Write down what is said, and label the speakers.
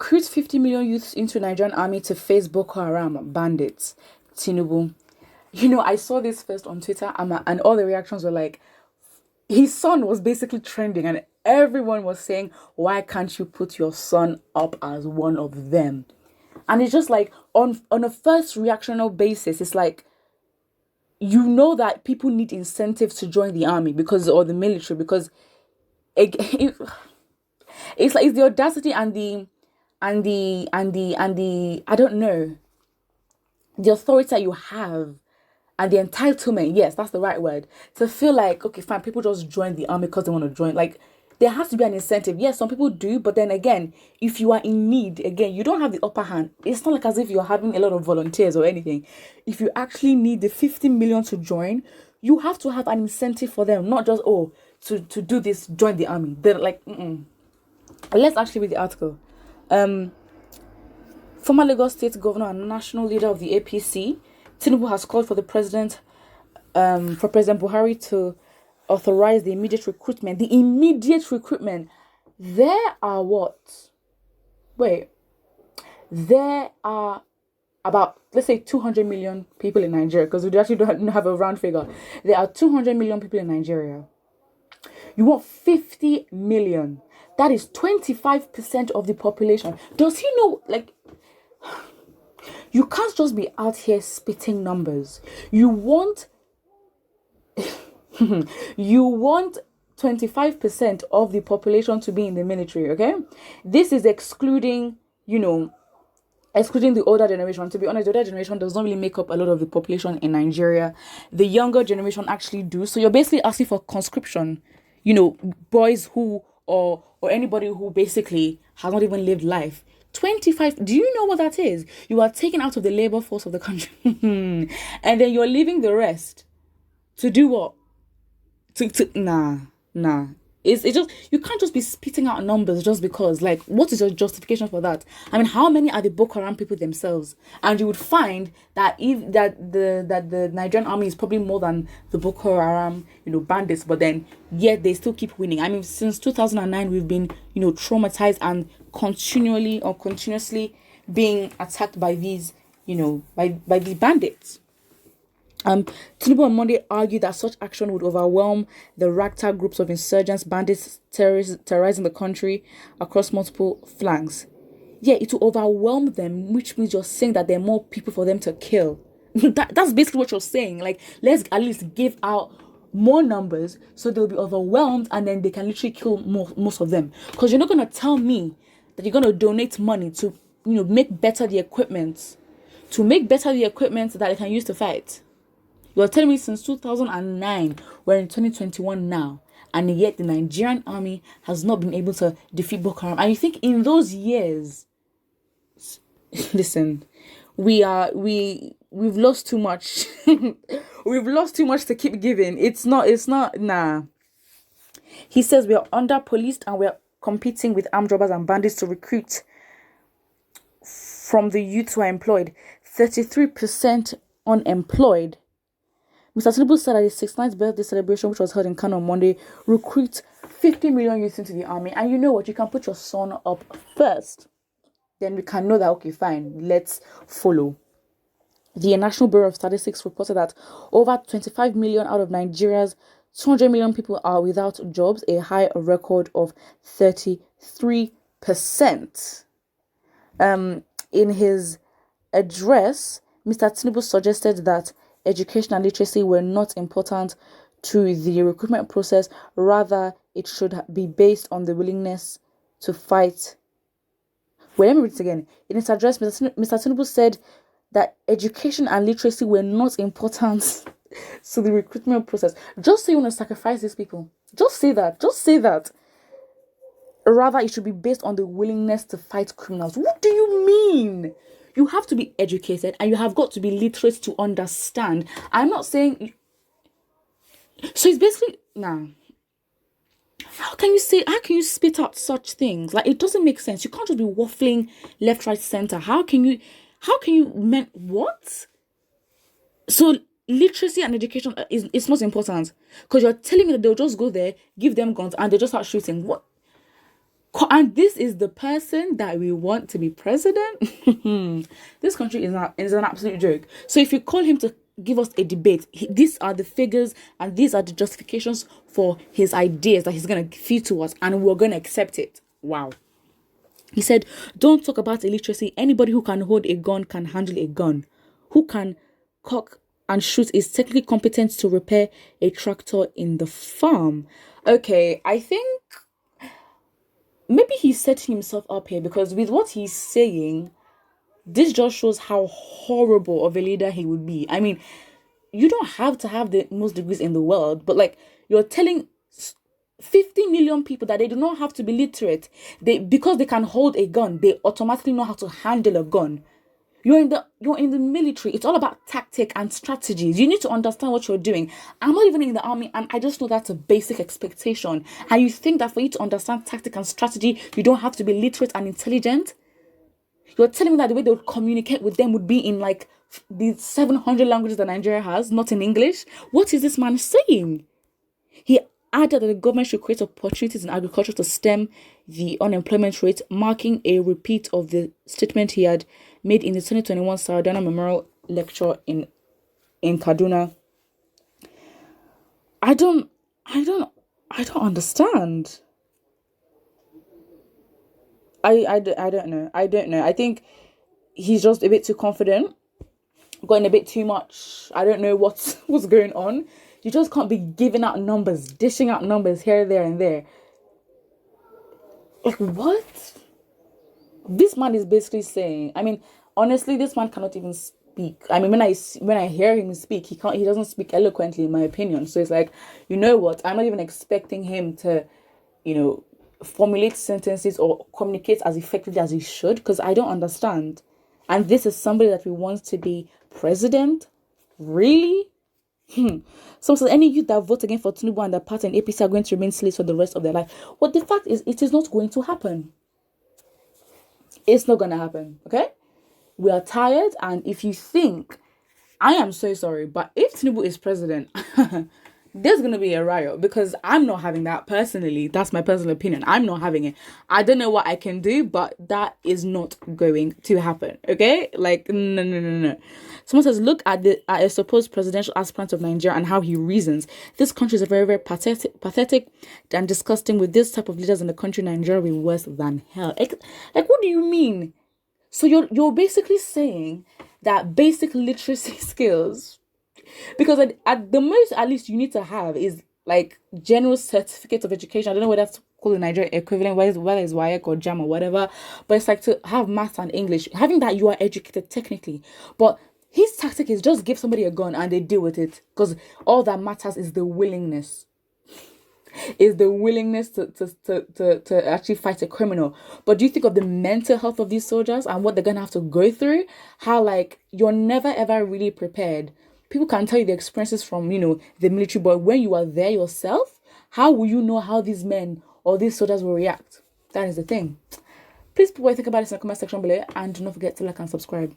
Speaker 1: recruit 50 million youths into Nigerian army to face Boko Haram bandits. Tinubu. I saw this first on Twitter, and all the reactions were like, his son was basically trending, and everyone was saying, why can't you put your son up as one of them? And it's just like, on a first reactional basis, it's like, that people need incentives to join the army or the military, because it's like, it's the audacity and the I don't know, the authority that you have and the entitlement, yes, that's the right word, to feel like, okay, fine, people just join the army because they want to join. Like, there has to be an incentive. Yes, some people do, but then again, if you are in need, again, you don't have the upper hand. It's not like as if you're having a lot of volunteers or anything. If you actually need the 50 million to join, you have to have an incentive for them, not just, to do this, join the army. They're like, Let's actually read the article. Former Lagos State Governor and national leader of the APC, Tinubu, has called for President Buhari to authorize the immediate recruitment. There are what? Wait. There are about, let's say, 200 million people in Nigeria, because we actually don't have a round figure. There are 200 million people in Nigeria. You want 50 million. That is 25% of the population. Does he know, like, you can't just be out here spitting numbers. You want 25% of the population to be in the military, okay? This is excluding the older generation. To be honest, the older generation does not really make up a lot of the population in Nigeria. The younger generation actually do. So you're basically asking for conscription, boys who, or anybody who basically has not even lived life. 25, do you know what that is? You are taken out of the labor force of the country. And then you're leaving the rest to do what? Nah. It's just, you can't just be spitting out numbers just because. Like, what is your justification for that? I mean, how many are the Boko Haram people themselves? And you would find that the Nigerian army is probably more than the Boko Haram, bandits, but then yet they still keep winning. I mean, since 2009, we've been, traumatized and continuously being attacked by these, by these bandits. Tinubu on Monday argued that such action would overwhelm the ragtag groups of insurgents, bandits, terrorizing the country across multiple flanks. Yeah, it will overwhelm them, which means you're saying that there are more people for them to kill. That's basically what you're saying. Like, let's at least give out more numbers so they'll be overwhelmed and then they can literally kill most of them. Because you're not going to tell me that you're going to donate money to, make better the equipment. To make better the equipment that they can use to fight. You're telling me since 2009, we're in 2021 now, and yet the Nigerian army has not been able to defeat Boko Haram. And you think in those years, listen, we've lost too much. We've lost too much to keep giving. It's not, nah. He says we are under-policed and we're competing with armed robbers and bandits to recruit from the youth who are employed. 33% unemployed. Mr. Tinubu said at his 69th birthday celebration, which was held in Kano on Monday, recruit 50 million youths into the army. And you know what? You can put your son up first. Then we can know that, okay, fine, let's follow. The National Bureau of Statistics reported that over 25 million out of Nigeria's 200 million people are without jobs, a high record of 33%. In his address, Mr. Tinubu suggested that education and literacy were not important to the recruitment process. Rather, it should be based on the willingness to fight. Wait, let me read it again. In his address, Mr. Tinubu said that education and literacy were not important to the recruitment process. Just say you want to sacrifice these people. Just say that. Rather, it should be based on the willingness to fight criminals. What do you mean? You have to be educated and you have got to be literate to understand. I'm not saying... So it's basically... Nah. How can you spit out such things? Like, it doesn't make sense. You can't just be waffling left, right, center. How can you what? So literacy and education is not important. Because you're telling me that they'll just go there, give them guns, and they'll just start shooting. What? And this is the person that we want to be president. This country is an absolute joke. So if you call him to give us a debate, these are the figures and these are the justifications for his ideas that he's going to feed to us, and we're going to accept it. Wow. He said, don't talk about illiteracy. Anybody who can hold a gun can handle a gun. Who can cock and shoot is technically competent to repair a tractor in the farm. Okay, I think maybe he's setting himself up here, because with what he's saying, this just shows how horrible of a leader he would be. I mean, you don't have to have the most degrees in the world, but like, you're telling 50 million people that they do not have to be literate. Because they can hold a gun, they automatically know how to handle a gun. You're in the military. It's all about tactic and strategies. You need to understand what you're doing. I'm not even in the army, and I just know that's a basic expectation. And you think that for you to understand tactic and strategy, you don't have to be literate and intelligent? You're telling me that the way they would communicate with them would be in like the 700 languages that Nigeria has, not in English? What is this man saying? He added that the government should create opportunities in agriculture to stem the unemployment rate, marking a repeat of the statement he had made in the 2021 Sardauna Memorial Lecture in Kaduna. I don't understand. I don't know. I think he's just a bit too confident, going a bit too much. I don't know what's going on. You just can't be giving out numbers, dishing out numbers here, there, and there. Like, what? This man is basically saying, I mean, honestly, this man cannot even speak. I mean, when I hear him speak, he doesn't speak eloquently, in my opinion. So it's like, you know what? I'm not even expecting him to, formulate sentences or communicate as effectively as he should, because I don't understand. And this is somebody that we want to be president? Really? Someone says, any youth that vote again for TINUBU and the party and APC are going to remain slaves for the rest of their life. Well, the fact is, it is not going to happen. It's not going to happen, okay? We are tired, and if you think, I am so sorry, but if TINUBU is president, there's going to be a riot, because I'm not having that personally. That's my personal opinion. I'm not having it. I don't know what I can do, but that is not going to happen, okay? Like, no. Someone says, look at a supposed presidential aspirant of Nigeria and how he reasons. This country is very, very pathetic and disgusting. With this type of leaders in the country, Nigeria will be worse than hell. Like, what do you mean? So you're basically saying that basic literacy skills, because at the most, at least, you need to have is like general certificate of education. I don't know what that's called in Nigeria equivalent, whether it's WAEC or JAM or whatever, but it's like to have maths and English. Having that, you are educated technically. But his tactic is just give somebody a gun and they deal with it, because all that matters is the willingness. Is the willingness to actually fight a criminal. But do you think of the mental health of these soldiers and what they're gonna have to go through? How, like, you're never ever really prepared. People can tell you the experiences from, the military, but when you are there yourself, how will you know how these men or these soldiers will react? That is the thing. Please put what you think about this in the comment section below, and do not forget to like and subscribe.